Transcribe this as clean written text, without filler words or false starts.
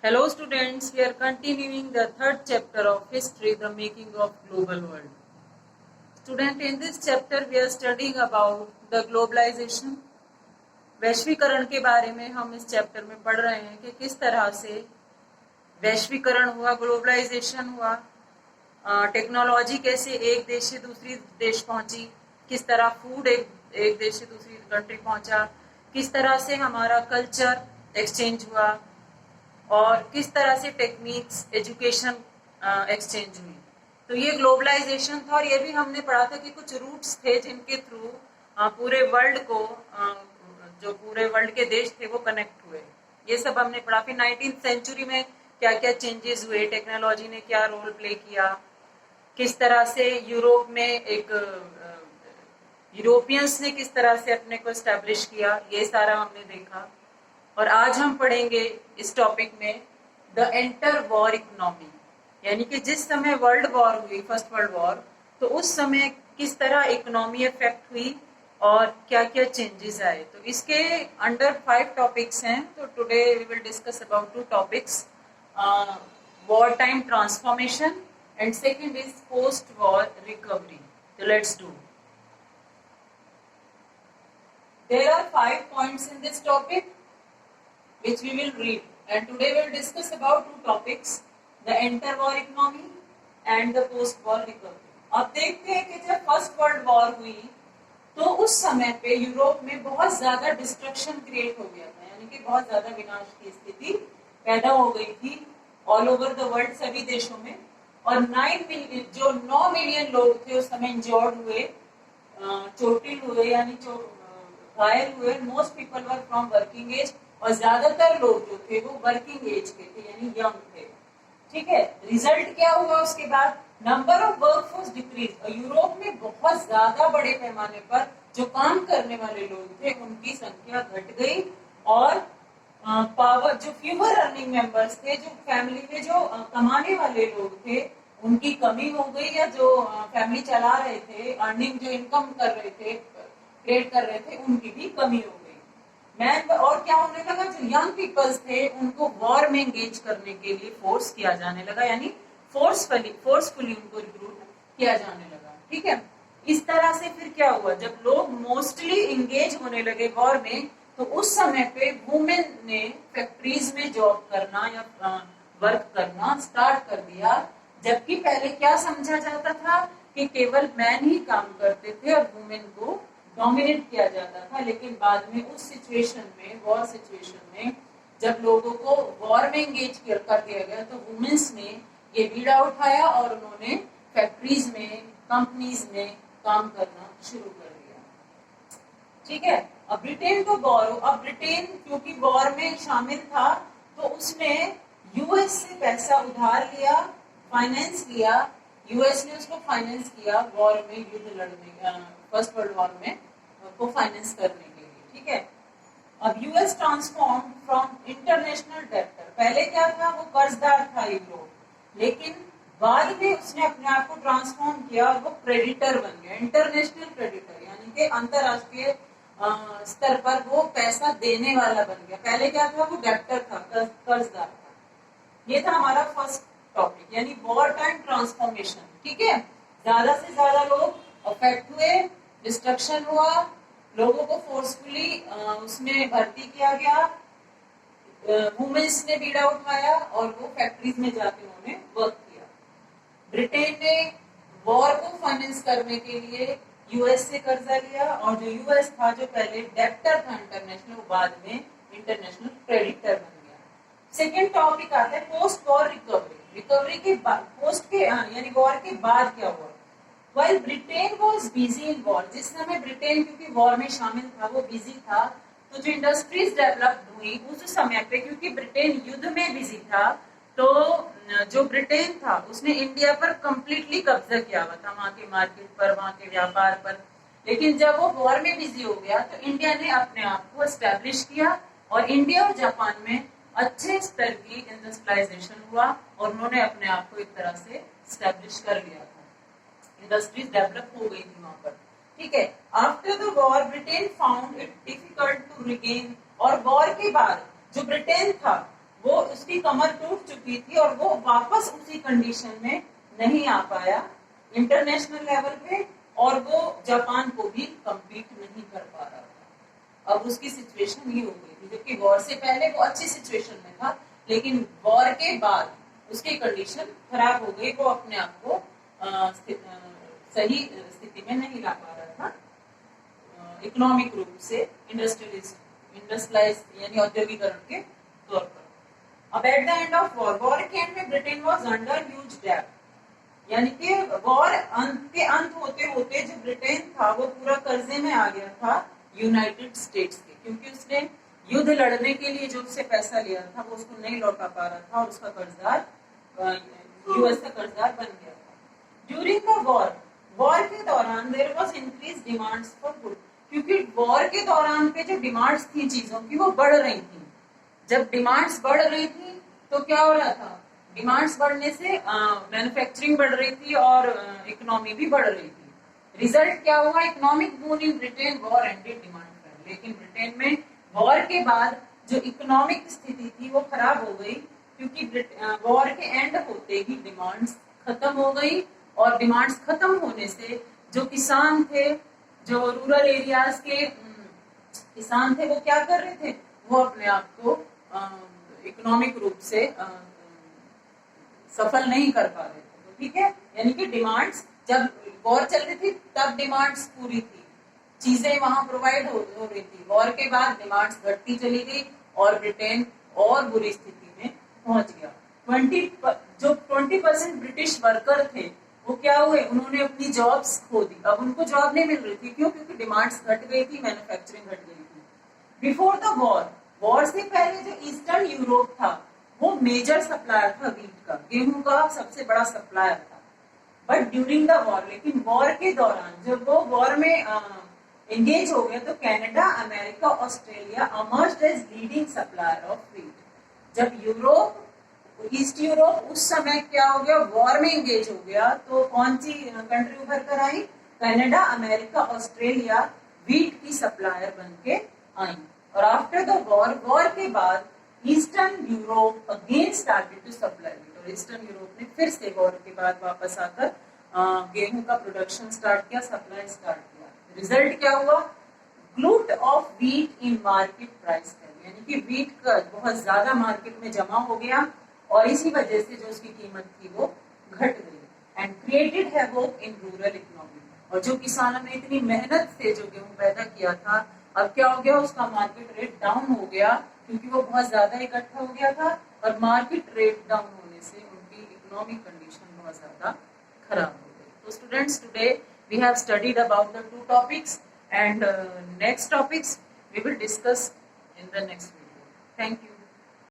Hello students, we are continuing the third chapter of history, the making of global world. Student, in this chapter we are studying about the globalization. वैश्वीकरण के बारे में हम इस chapter में पढ़ रहे हैं कि किस तरह से वैश्वीकरण हुआ, ग्लोबलाइजेशन हुआ, टेक्नोलॉजी कैसे एक देश से दूसरी देश पहुंची, किस तरह फूड एक देश से दूसरी कंट्री पहुंचा, किस तरह से हमारा कल्चर एक्सचेंज हुआ और किस तरह से टेक्निक्स एजुकेशन एक्सचेंज हुई। तो ये ग्लोबलाइजेशन था और ये भी हमने पढ़ा था कि कुछ रूट्स थे जिनके थ्रू पूरे वर्ल्ड को जो पूरे वर्ल्ड के देश थे वो कनेक्ट हुए। ये सब हमने पढ़ा। फिर 19th सेंचुरी में क्या क्या चेंजेस हुए, टेक्नोलॉजी ने क्या रोल प्ले किया, किस तरह से यूरोप में एक यूरोपियंस ने किस तरह से अपने को एस्टेब्लिश किया, ये सारा हमने देखा। और आज हम पढ़ेंगे इस टॉपिक में द इंटर वॉर इकोनॉमी, यानी कि जिस समय वर्ल्ड वॉर हुई, फर्स्ट वर्ल्ड वॉर, तो उस समय किस तरह इकोनॉमी इफेक्ट हुई और क्या क्या चेंजेस आए। तो इसके अंडर 5 टॉपिक्स हैं। तो today we will discuss about 2 topics, war time transformation and second is post war recovery. तो let's do. There are 5 points in this topic which we will read, and today we will discuss about 2 topics, the inter-war economy and the post-war recovery. अब देखते हैं कि जब first world war हुई तो उस समय पे यूरोप में बहुत ज्यादा डिस्ट्रक्शन क्रिएट हो गया था, यानी कि बहुत ज्यादा विनाश की स्थिति पैदा हो गई थी ऑल ओवर द वर्ल्ड, सभी देशों में। और 9 मिलियन लोग थे उस समय इंजर्ड हुए, चोटिल हुए, यानी घायल हुए। Most people were from working age, और ज्यादातर लोग जो थे वो वर्किंग एज के थे, यानी यंग थे। ठीक है, रिजल्ट क्या हुआ उसके बाद? नंबर ऑफ वर्कफोर्स डिक्रीज, और यूरोप में बहुत ज्यादा बड़े पैमाने पर जो काम करने वाले लोग थे उनकी संख्या घट गई, और पावर जो फ्यूअर अर्निंग मेंबर्स थे, जो फैमिली में जो कमाने वाले लोग थे उनकी कमी हो गई, या जो फैमिली चला रहे थे, अर्निंग जो इनकम कर रहे थे, क्रिएट कर रहे थे, उनकी भी कमी हो गई। मैन और क्या होने लगा, जो यंग पीपल्स थे उनको वॉर में एंगेज करने के लिए फोर्स किया जाने लगा, यानी फोर्सफुली उनको रिक्रूट किया जाने लगा। ठीक है, इस तरह से फिर क्या हुआ, जब लोग मोस्टली एंगेज होने लगे वॉर में, तो उस समय पे वुमेन ने फैक्ट्रीज में जॉब करना या वर्क करना स्टार्ट कर दिया। जबकि पहले क्या समझा जाता था कि केवल मैन ही काम करते थे और वुमेन को डोमिनेट किया जाता था। लेकिन बाद में उस सिचुएशन में, वॉर सिचुएशन में, जब लोगों को वॉर में एंगेज कर दिया गया तो वुमेन्स ने ये बीड़ा उठाया और उन्होंने फैक्ट्रीज में, कंपनीज में काम करना शुरू कर दिया। ठीक है, अब ब्रिटेन को बोरो, अब ब्रिटेन क्योंकि वॉर में शामिल था तो उसने यूएस से पैसा उधार लिया, फाइनेंस लिया। यूएस ने उसको फाइनेंस किया वॉर में, युद्ध लड़ने, फर्स्ट वर्ल्ड वॉर में को फाइनेंस करने के लिए। ठीक है, अब US transform from international debtor, पहले क्या था, वो कर्जदार था यूरोप, लेकिन बाद में उसने अपने आप को ट्रांसफॉर्म किया और वो क्रेडिटर बन गया, इंटरनेशनल क्रेडिटर, यानी कि अंतरराष्ट्रीय स्तर पर वो पैसा देने वाला बन गया। पहले क्या था, वो डेब्टर था, कर्जदार था। ये था हमारा फर्स्ट टॉपिक, यानी वॉर टाइम ट्रांसफॉर्मेशन। ठीक है, ज्यादा से ज्यादा लोग अफेक्ट हुए, डिस्ट्रक्शन हुआ, लोगों को फोर्सफुली उसमें भर्ती किया गया, वुमेन्स ने बीड़ा उठाया और वो फैक्ट्रीज में जाके उन्होंने वर्क किया। ब्रिटेन ने वॉर को फाइनेंस करने के लिए यूएस से कर्जा लिया, और जो यूएस था, जो पहले डेब्टर था इंटरनेशनल, वो बाद में इंटरनेशनल क्रेडिटर बन गया। सेकेंड टॉपिक आता है पोस्ट वॉर रिकवरी। रिकवरी के बाद, पोस्ट के यानी वॉर के बाद क्या हुआ? While Britain was busy in war, जिस समय ब्रिटेन क्योंकि वॉर में शामिल था, वो बिजी था, तो जो इंडस्ट्रीज डेवलप हुई उस समय पे, क्योंकि ब्रिटेन युद्ध में बिजी था, तो जो ब्रिटेन था उसने इंडिया पर कंप्लीटली कब्जा किया हुआ था, वहां के मार्केट पर, वहां के व्यापार पर। लेकिन जब वो वॉर में बिजी हो गया तो इंडिया ने अपने आप को एस्टेब्लिश किया, और इंडिया और जापान में अच्छे स्तर की इंडस्ट्रियलाइजेशन हुआ और उन्होंने अपने आप को एक तरह से एस्टेब्लिश कर लिया था, इंडस्ट्रीज डेवलप हो गई थी वहां पर। ठीक है, after the war Britain found it difficult to regain, और वॉर के बाद जो ब्रिटेन था वो उसकी कमर टूट चुकी थी और वो वापस उसी कंडीशन में नहीं आ पाया इंटरनेशनल लेवल पे, और वो जापान को भी कम्पीट नहीं कर पा रहा था। अब उसकी सिचुएशन ये हो गई थी, जबकि वॉर से पहले वो अच्छी सिचुएशन में था, लेकिन वॉर के बाद उसकी कंडीशन खराब हो गई, वो अपने आप को सही स्थिति में नहीं ला पा रहा था इकोनॉमिक रूप से, इंडस्ट्रियलाइज यानी औद्योगिकरण के तौर पर। अब at the end of war के एंड में ब्रिटेन वाज अंडर ह्यूज डेब्ट, यानी कि वॉर के अंत होते होते जो ब्रिटेन था वो पूरा कर्जे में आ गया था यूनाइटेड स्टेट्स के, क्योंकि उसने युद्ध लड़ने के लिए जो उससे पैसा लिया था वो उसको नहीं लौटा पा रहा था और उसका कर्जदार यूएस का कर्जदार बन गया था। ड्यूरिंग द वॉर के दौरान there was increase demands for good, क्योंकि वॉर के दौरान पे जो डिमांड्स थी चीजों की वो बढ़ रही थी। जब डिमांड्स बढ़ रही थी तो क्या हो रहा था, डिमांड्स बढ़ने से मैन्युफैक्चरिंग बढ़ रही थी और इकोनॉमी भी बढ़ रही थी। रिजल्ट क्या हुआ, economic boom in Britain, war ended, demand fail. लेकिन ब्रिटेन में वॉर के बाद जो इकोनॉमिक स्थिति थी वो खराब हो गई, क्योंकि वॉर के एंड होते ही डिमांड्स खत्म हो गई, और डिमांड्स खत्म होने से जो किसान थे, जो रूरल एरियाज के किसान थे, वो क्या कर रहे थे, वो अपने आप को इकोनॉमिक रूप से सफल नहीं कर पा रहे थे। तो ठीक है, यानी कि डिमांड्स जब वॉर चल रही थी तब डिमांड्स पूरी थी, चीजें वहां प्रोवाइड हो रही थी। वॉर के बाद डिमांड्स घटती चली गई और ब्रिटेन और बुरी स्थिति में पहुंच गया। 20% ब्रिटिश वर्कर थे वो क्या हुए, उन्होंने अपनी जॉब्स खो दी। अब उनको जॉब नहीं मिल रही थी, क्यों, क्योंकि डिमांड्स घट गई थी, मैन्युफैक्चरिंग घट गई थी। बिफोर द वॉर से पहले जो ईस्टर्न यूरोप था वो मेजर सप्लायर था वीट का, गेहूं का सबसे बड़ा सप्लायर था। बट ड्यूरिंग द वॉर, लेकिन वॉर के दौरान जब वो वॉर में एंगेज हो गए तो Canada, America, Australia emerged as leading supplier of wheat. जब यूरोप, ईस्ट यूरोप उस समय क्या हो गया, वॉर में एंगेज हो गया, तो कौन सी कंट्री उभर कर आई, कनाडा, अमेरिका, ऑस्ट्रेलिया वीट की सप्लायर बन के आई। और आफ्टर द वॉर के बाद eastern Europe again started to supply wheat, और ईस्टर्न यूरोप ने फिर से वॉर के बाद वापस आकर गेहूं का प्रोडक्शन स्टार्ट किया, सप्लाई स्टार्ट किया। रिजल्ट क्या हुआ, glut of wheat in market price fall, यानी कि वीट का बहुत ज्यादा मार्केट में जमा हो गया और इसी वजह से जो उसकी कीमत थी वो घट गई and created havoc in rural economy. और जो किसानों ने इतनी मेहनत से जो गेहूं पैदा किया था, अब क्या हो गया, उसका मार्केट रेट डाउन हो गया, क्योंकि वो बहुत ज्यादा इकट्ठा हो गया था, और मार्केट रेट डाउन होने से उनकी इकोनॉमिक कंडीशन बहुत ज्यादा खराब हो गई। तो students, today we have studied about the two topics, and next topics we will discuss in the next video. Thank you.